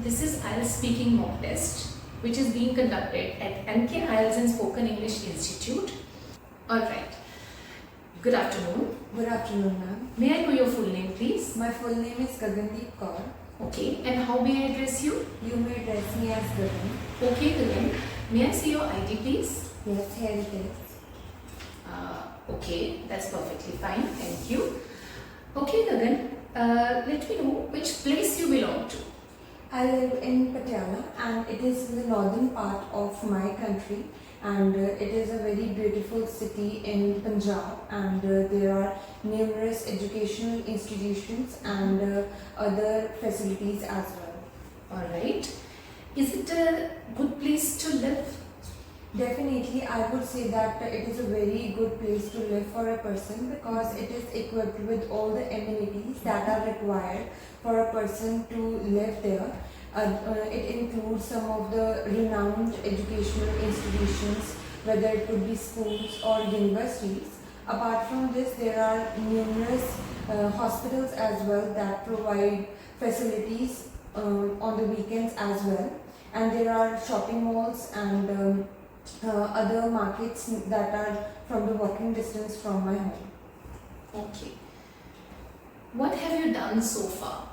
This is IELTS speaking mock test which is being conducted at NK IELTS and Spoken English Institute. Alright, good afternoon. Good afternoon, ma'am. May I know your full name please? My full name is Manjinder Kaur. Okay, and how may I address you? You may address me as Gagan. Okay Gagan, may I see your ID please? Yes, here it is. Okay, that's perfectly fine, thank you. Okay Gagan, let me know which place you belong to. I live in Patiala and it is the northern part of my country, and it is a very beautiful city in Punjab, and there are numerous educational institutions and other facilities as well. Alright, is it a good place to live? Definitely, I would say that it is a very good place to live for a person because it is equipped with all the amenities that are required for a person to live there. It includes some of the renowned educational institutions, whether it could be schools or universities. Apart from this, there are numerous hospitals as well that provide facilities on the weekends as well. And there are shopping malls and other markets that are from the walking distance from my home. Okay. What have you done so far?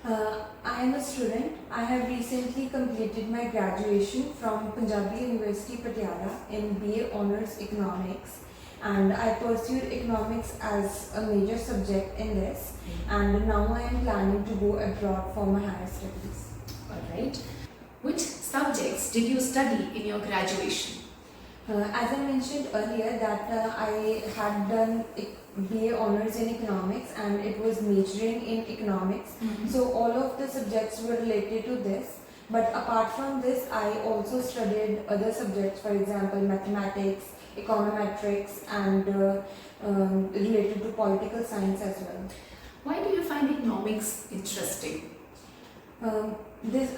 I am a student. I have recently completed my graduation from Punjabi University Patiala in BA Honours Economics, and I pursued economics as a major subject in this, and now I am planning to go abroad for my higher studies. Alright. Which subjects did you study in your graduation? As I mentioned earlier that I had done BA Honours in Economics and it was majoring in Economics. So all of the subjects were related to this. But apart from this, I also studied other subjects, for example, mathematics, econometrics, and related to political science as well. Why do you find economics interesting?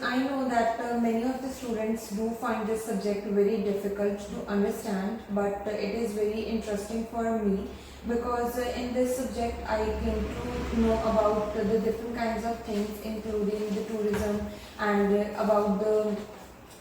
I know that many of the students do find this subject very difficult to understand, but it is very interesting for me because in this subject I came to know about the different kinds of things, including the tourism and about the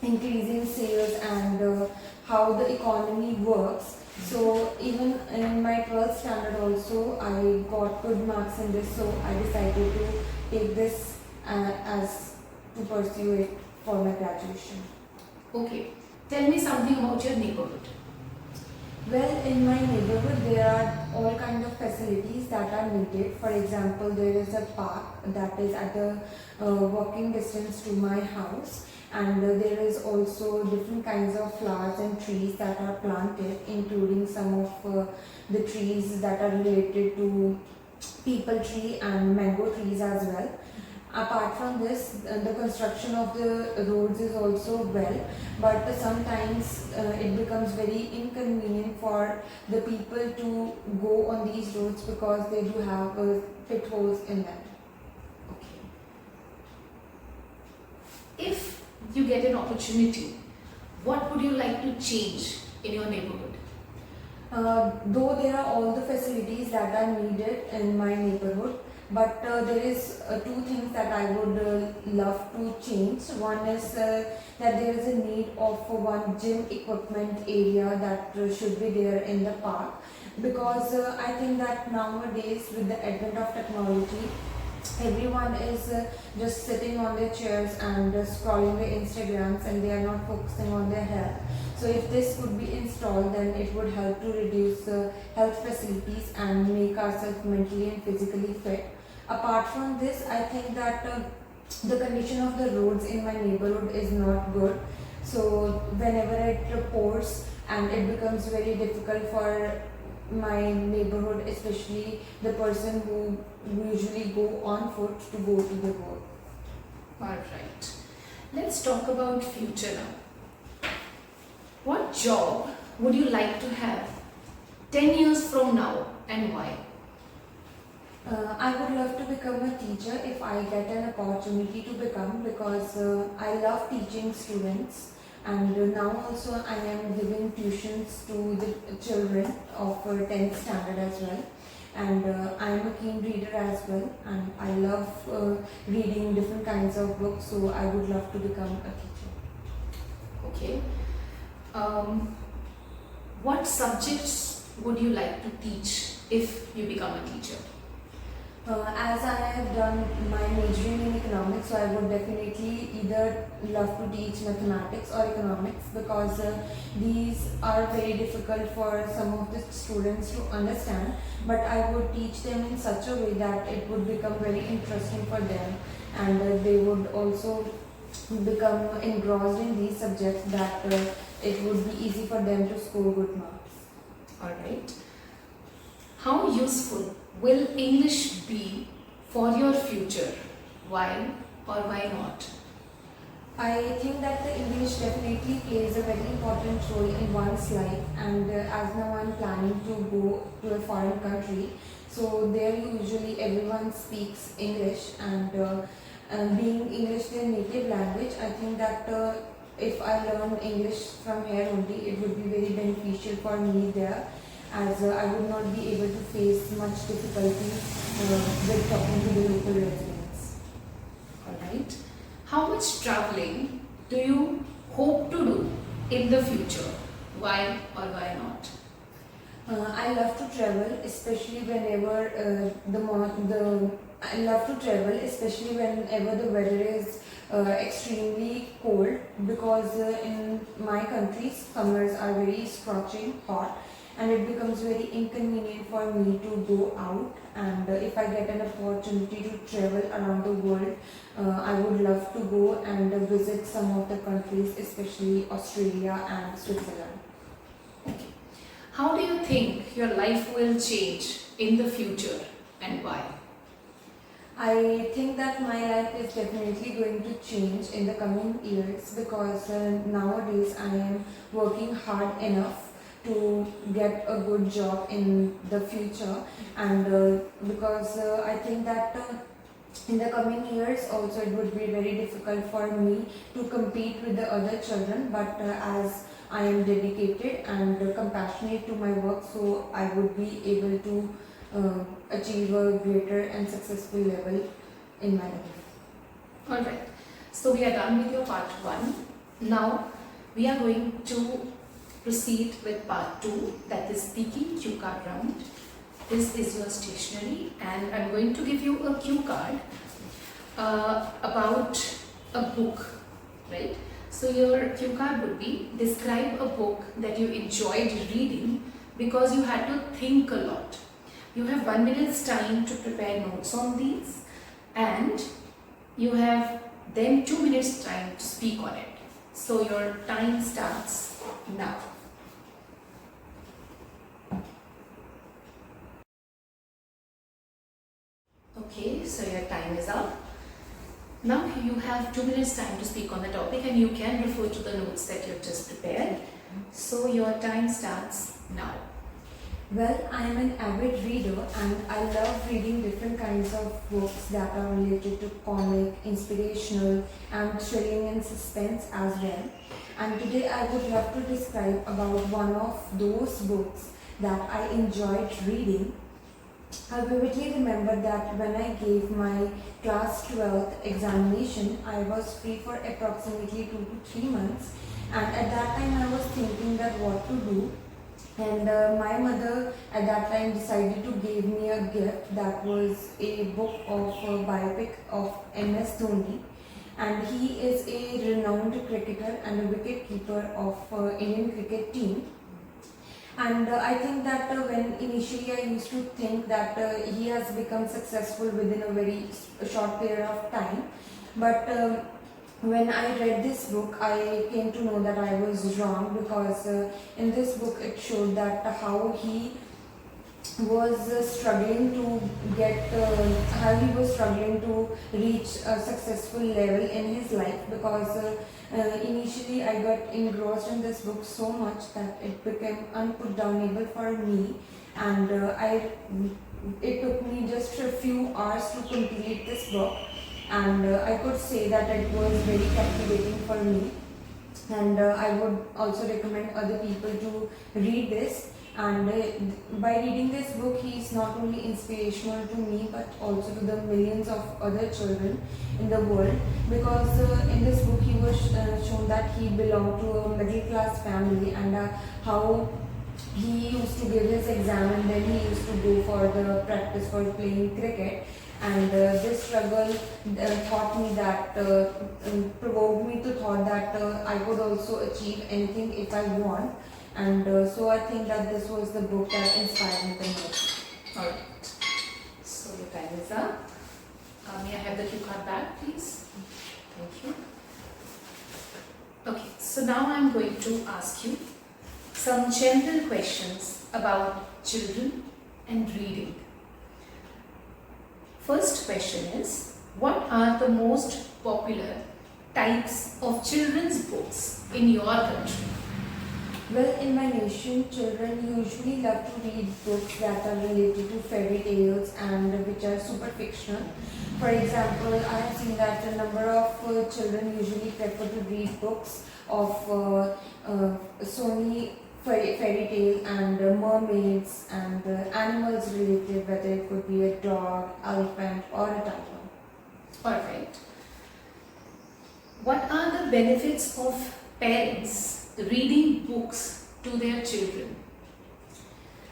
increasing sales and how the economy works. So even in my 12th standard also I got good marks in this, so I decided to take this as to pursue it for my graduation. Okay, tell me something about your neighborhood. Well, in my neighborhood there are all kinds of facilities that are needed. For example, there is a park that is at a walking distance to my house, and there is also different kinds of flowers and trees that are planted, including some of the trees that are related to peepal tree and mango trees as well. Apart from this, the construction of the roads is also well, but sometimes it becomes very inconvenient for the people to go on these roads because they do have pit holes in them. Okay. If you get an opportunity, what would you like to change in your neighborhood? Though there are all the facilities that are needed in my neighborhood, but there is two things that I would love to change. One is that there is a need of one gym equipment area that should be there in the park, because I think that nowadays with the advent of technology, everyone is just sitting on their chairs and scrolling their Instagrams, and they are not focusing on their health. So if this could be installed, then it would help to reduce health facilities and make ourselves mentally and physically fit. Apart from this, I think that the condition of the roads in my neighborhood is not good. So whenever it pours and it becomes very difficult for my neighborhood, especially the person who usually go on foot, to go to the work. Alright, let's talk about future now. What job would you like to have 10 years from now, and why? I would love to become a teacher if I get an opportunity to become, because I love teaching students, and now also I am giving tuitions to the children of 10th standard as well. and I am a keen reader as well, and I love reading different kinds of books, so I would love to become a teacher. Okay. What subjects would you like to teach if you become a teacher? As I have done my majoring in economics, so I would definitely either love to teach mathematics or economics, because these are very difficult for some of the students to understand, but I would teach them in such a way that it would become very interesting for them, and they would also become engrossed in these subjects, that it would be easy for them to score good marks. Alright. How useful will English be for your future? Why or why not? I think that the English definitely plays a very important role in one's life, and as now I'm planning to go to a foreign country, so there usually everyone speaks English, and being English their native language, I think that if I learn English from here only, it would be very beneficial for me there, as I would not be able to face much difficulty with talking to the local residents. Alright. How much traveling do you hope to do in the future? Why or why not? I love to travel, especially whenever I love to travel, especially whenever the weather is extremely cold, because in my country summers are very scorching hot, and it becomes very inconvenient for me to go out. And if I get an opportunity to travel around the world, I would love to go and visit some of the countries, especially Australia and Switzerland. Okay. How do you think your life will change in the future and why? I think that my life is definitely going to change in the coming years, because nowadays I am working hard enough to get a good job in the future, and because I think that in the coming years also it would be very difficult for me to compete with the other children, but as I am dedicated and compassionate to my work, so I would be able to achieve a greater and successful level in my life. Alright. So we are done with your part 1. Now we are going to proceed with part 2, that is speaking cue card round. This is your stationery, and I'm going to give you a cue card about a book, right? So your cue card would be, describe a book that you enjoyed reading because you had to think a lot. You have 1 minute's time to prepare notes on these, and you have then 2 minutes time to speak on it. So your time starts now. Okay, so your time is up. Now you have 2 minutes time to speak on the topic, and you can refer to the notes that you've just prepared. So your time starts now. Well, I am an avid reader, and I love reading different kinds of books that are related to comic, inspirational, and thrilling and suspense as well. And today I would love to describe about one of those books that I enjoyed reading. I vividly remember that when I gave my class 12th examination, I was free for approximately 2 to 3 months, and at that time I was thinking that what to do. And my mother at that time decided to give me a gift, that was a book of a biopic of MS Dhoni, and he is a renowned cricketer and a wicket keeper of Indian cricket team. And I think that when initially I used to think that he has become successful within a very short period of time, but when I read this book, I came to know that I was wrong, because in this book it showed that how he was struggling to reach a successful level in his life, because initially I got engrossed in this book so much that it became unputdownable for me, and it took me just a few hours to complete this book, and I could say that it was very captivating for me, and I would also recommend other people to read this. And by reading this book, he is not only inspirational to me but also to the millions of other children in the world, because in this book he was shown that he belonged to a middle class family, and how he used to give his exam and then he used to go for the practice for playing cricket. And this struggle taught me that, provoked me to thought that I could also achieve anything if I want. And so I think that this was the book that inspired me the most. Alright. So your time is up. May I have the cue card back, please? Thank you. Okay, so now I'm going to ask you some general questions about children and reading. First question is, what are the most popular types of children's books in your country? Well, in my nation, children usually love to read books that are related to fairy tales and which are super fictional. For example, I have seen that a number of children usually prefer to read books of so many fairy tales and mermaids and animals related, whether it could be a dog, elephant, or a tiger. Alright. What are the benefits of parents reading books to their children?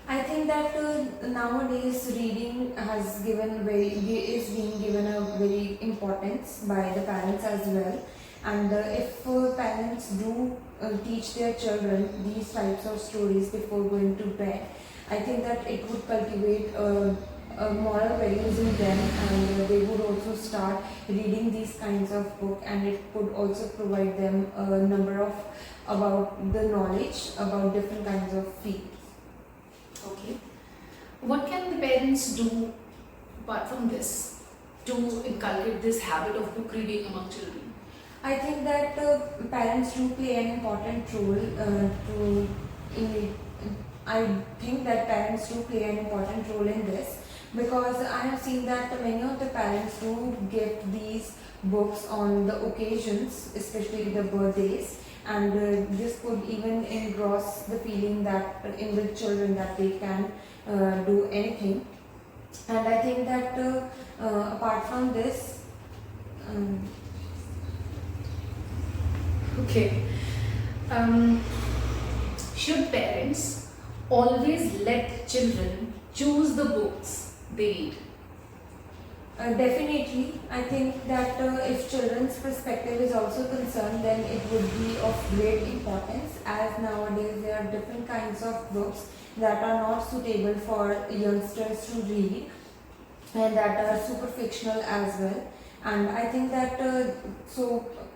I think that nowadays reading is being given a very importance by the parents as well. And if parents do teach their children these types of stories before going to bed, I think that it would cultivate moral values in them, and they would also start reading these kinds of books, and it could also provide them a number of about the knowledge about different kinds of fields. Okay. What can the parents do apart from this to inculcate this habit of book reading among children? I think that parents do play an important role. I think that parents do play an important role in this, because I have seen that many of the parents do gift these books on the occasions, especially the birthdays, and this could even engross the feeling that in the children that they can do anything. And I think that apart from this, Okay. Should parents always let children choose the books they read? Definitely, I think that if children's perspective is also concerned, then it would be of great importance, as nowadays there are different kinds of books that are not suitable for youngsters to read and that are super fictional as well. And I think that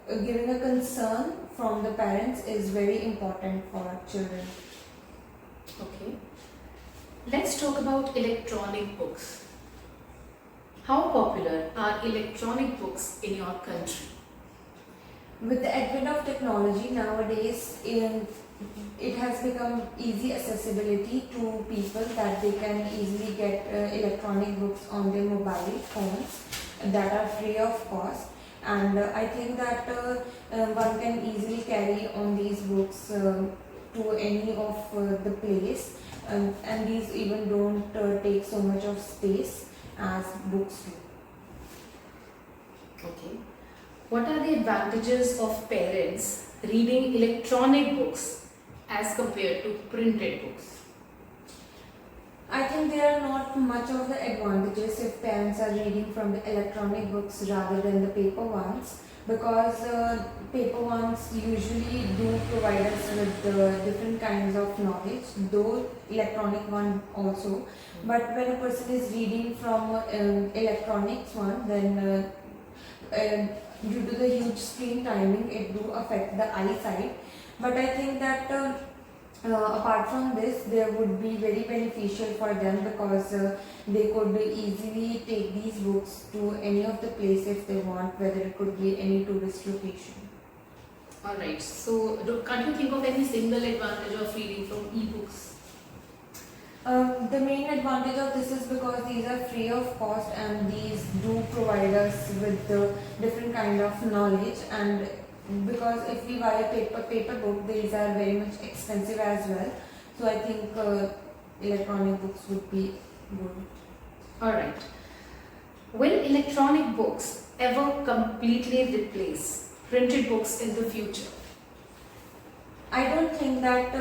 giving a concern from the parents is very important for children. Okay. Let's talk about electronic books. How popular are electronic books in your country? With the advent of technology nowadays, it has become easy accessibility to people that they can easily get electronic books on their mobile phones that are free of cost. And I think that one can easily carry on these books to any of the place, and these even don't take so much of space as books do. Okay. What are the advantages of parents reading electronic books as compared to printed books? I think there are not much of the advantages if parents are reading from the electronic books rather than the paper ones, because paper ones usually do provide us with different kinds of knowledge, though electronic one also. But when a person is reading from electronics one, then due to the huge screen timing, it do affect the eyesight. But I think that apart from this, there would be very beneficial for them, because they could easily take these books to any of the places if they want, whether it could be any tourist location. Alright, so can't you think of any single advantage of reading from e-books? The main advantage of this is because these are free of cost, and these do provide us with the different kind of knowledge. And because if we buy a paper book, these are very much expensive as well. So I think electronic books would be good. Alright. Will electronic books ever completely replace printed books in the future? I don't think that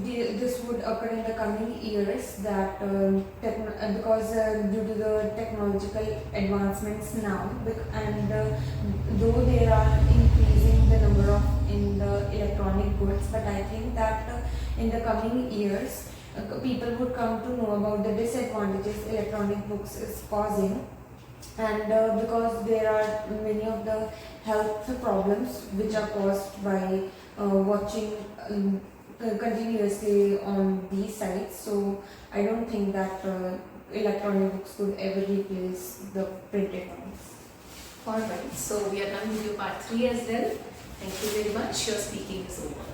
this would occur in the coming years, that because due to the technological advancements now, and though they are increasing the number of in the electronic goods, but I think that in the coming years people would come to know about the disadvantages electronic books is causing, and because there are many of the health problems which are caused by watching continuously on these sites. So I don't think that electronic books could ever replace the printed ones. Alright, so we are done with your part 3 as well. Thank you very much. Your speaking is over.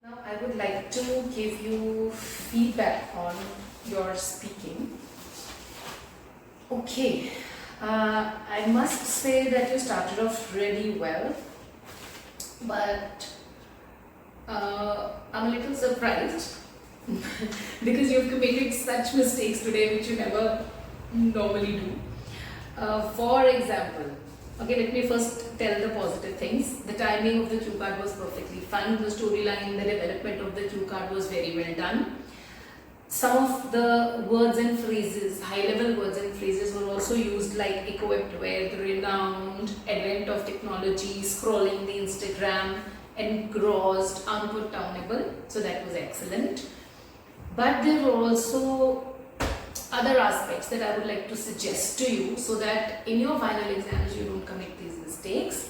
Now I would like to give you feedback on your speaking. Okay, I must say that you started off really well, but I'm a little surprised because you've committed such mistakes today which you never normally do. For example, okay, let me first tell the positive things. The timing of the cue card was perfectly fine. The storyline, the development of the cue card was very well done. Some of the words and phrases, high-level words and phrases were also used, like equipped with, renowned, advent of technology, scrolling the Instagram, engrossed, unputdownable. So that was excellent. But there were also other aspects that I would like to suggest to you so that in your final exams you don't commit these mistakes.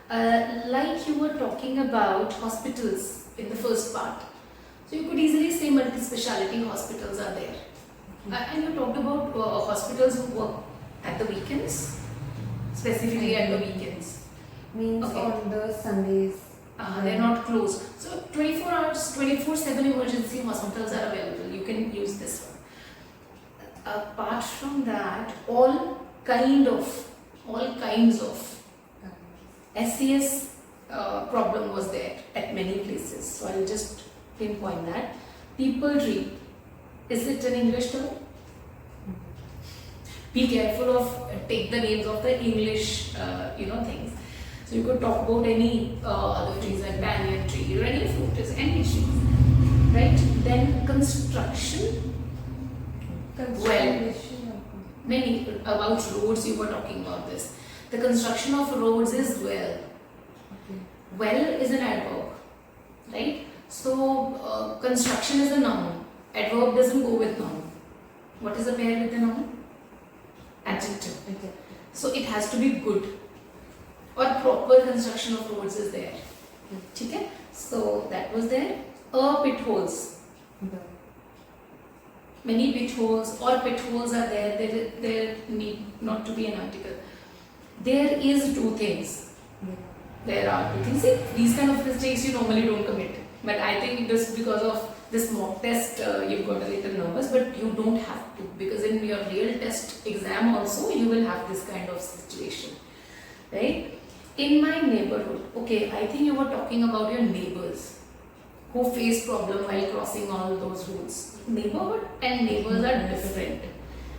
Like you were talking about hospitals in the first part. So you could easily say multi-speciality hospitals are there. And you talked about hospitals who work at the weekends, specifically at the weekends. Means Okay. on the Sundays. They're not closed. So 24 hours, 24/7 emergency hospitals are available. You can use this one. Apart from that, all kinds of SCS problem was there at many places. So I'll just pinpoint that. People read. Is it an English term? Be careful of take the names of the English things. So you could talk about any other trees like banyan tree or any fruit trees, any trees, right? Then construction. Well, many about roads you were talking about this. The construction of roads is well. Well is an adverb, right? So construction is a noun. Adverb doesn't go with noun. What is a pair with a noun? Adjective. So it has to be good. Or proper construction of roads is there. Okay? So that was there. Pit holes. Many pit holes or pit holes are there. There need not to be an article. There is two things. There are two things. See, these kind of mistakes you normally don't commit. But I think just because of this mock test, you've got a little nervous, but you don't have to, because in your real test exam also, you will have this kind of situation, right? In my neighborhood, okay, I think you were talking about your neighbors who face problem while crossing all those roads. Neighborhood and neighbors are different,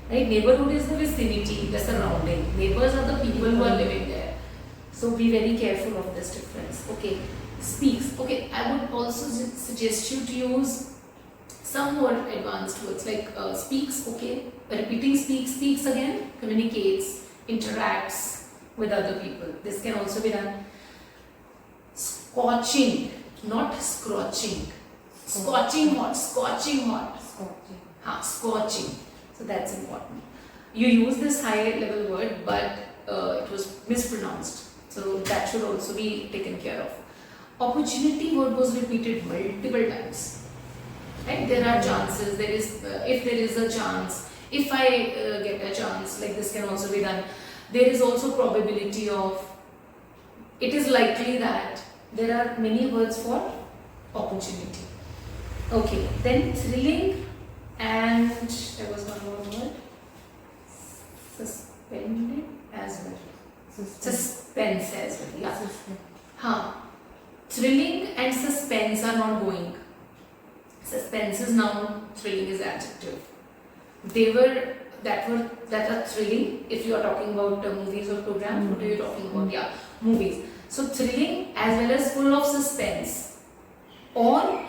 right? Neighborhood is the vicinity, the surrounding. Neighbors are the people who are living there. So be very careful of this difference. Okay, speaks. Okay, I would also suggest you to use some more advanced words like speaks. Okay, repeating speaks again, communicates, interacts with other people. This can also be done. Scorching, not scratching. Scorching hot. Scorching. So that's important. You use this high level word, but it was mispronounced. So that should also be taken care of. Opportunity word was repeated multiple times. Right? There are chances. There is, if there is a chance, if I get a chance, like this can also be done. There is also probability of. It is likely that. There are many words for opportunity. Okay, then thrilling, and there was one more word. Suspended as well. Suspense as well. Yeah. Thrilling and suspense are not going. suspense is noun, thrilling is adjective. They were that are thrilling. If you are talking about movies or programs, what are you talking about? Yeah, movies. So thrilling as well as full of suspense, or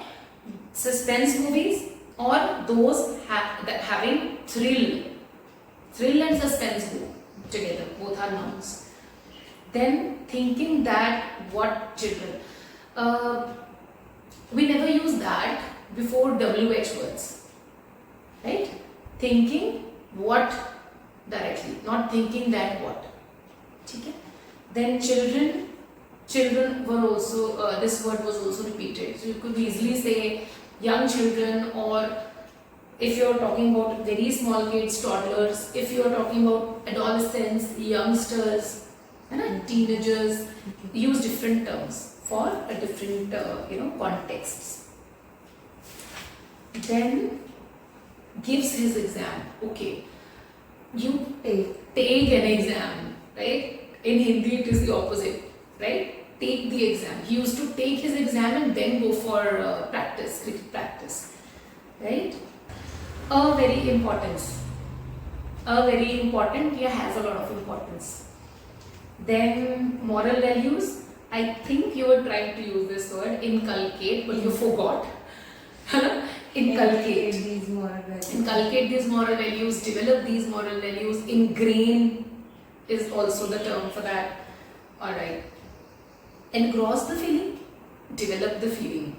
suspense movies, or those that having thrill and suspense go together. Both are nouns. Then thinking that what children. We never use that before WH words, right? Thinking what directly, not thinking that what. Okay? Then children were also, this word was also repeated. So you could easily say young children, or if you are talking about very small kids, toddlers, if you are talking about adolescents, youngsters, and teenagers, use different terms for a different contexts. Then gives his exam. Okay, you take an exam, right? In Hindi it is the opposite, right? Take the exam. He used to take his exam and then go for cricket practice, right? A very important, yeah, has a lot of importance. Then moral values. I think you were trying to use this word, inculcate, but you forgot. Inculcate these moral values. Inculcate these moral values, develop these moral values. Ingrain is also the term for that. Alright. Engross the feeling, develop the feeling.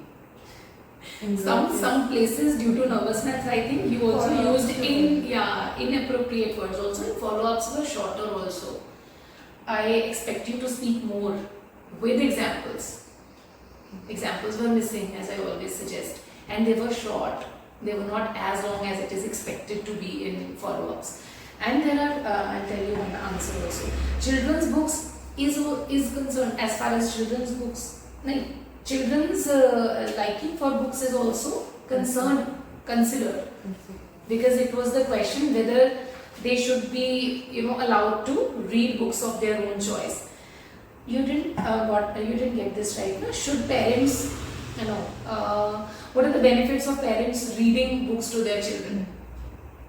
Some places due to nervousness, I think you also used inappropriate words also. Follow-ups were shorter also. I expect you to speak more with examples. Examples were missing, as I always suggest, and they were short. They were not as long as it is expected to be in follow-ups. And there are, I'll tell you one answer also. Children's books is concerned, as far as children's books, children's liking for books is also considered, because it was the question whether they should be allowed to read books of their own choice. You didn't get this right, no? Should parents, what are the benefits of parents reading books to their children?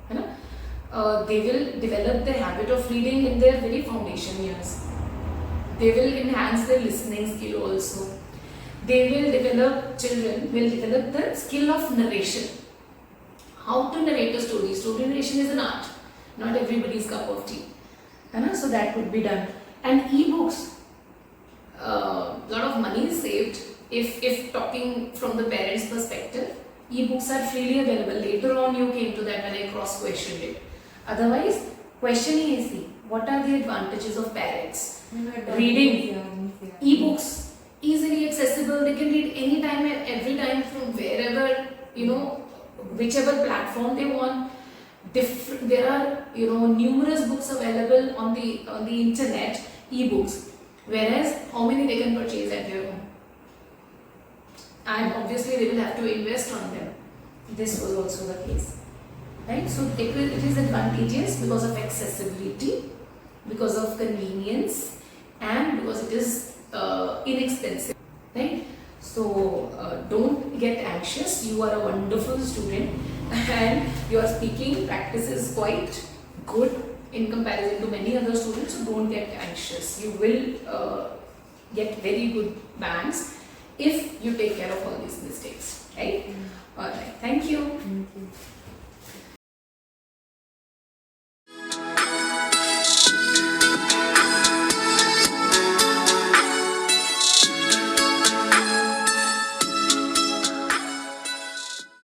They will develop the habit of reading in their very foundation years. They will enhance their listening skill also. Children will develop the skill of narration. How to narrate a story. Story narration is an art, not everybody's cup of tea. So that would be done. And e-books, a lot of money is saved if talking from the parents' perspective. E-books are freely available. Later on you came to that when I cross-questioned it. Otherwise, questioning is the, what are the advantages of parents? Reading e-books, easily accessible. They can read anytime and every time from wherever, whichever platform they want. There are numerous books available on the internet, e-books, whereas how many they can purchase at their home, and obviously they will have to invest on them. This was also the case, right? So it is advantageous because of accessibility, because of convenience, and because it is inexpensive, right? So don't get anxious. You are a wonderful student and your speaking practice is quite good in comparison to many other students, so don't get anxious. You will get very good bands if you take care of all these mistakes, right? Alright, thank you. Thank you.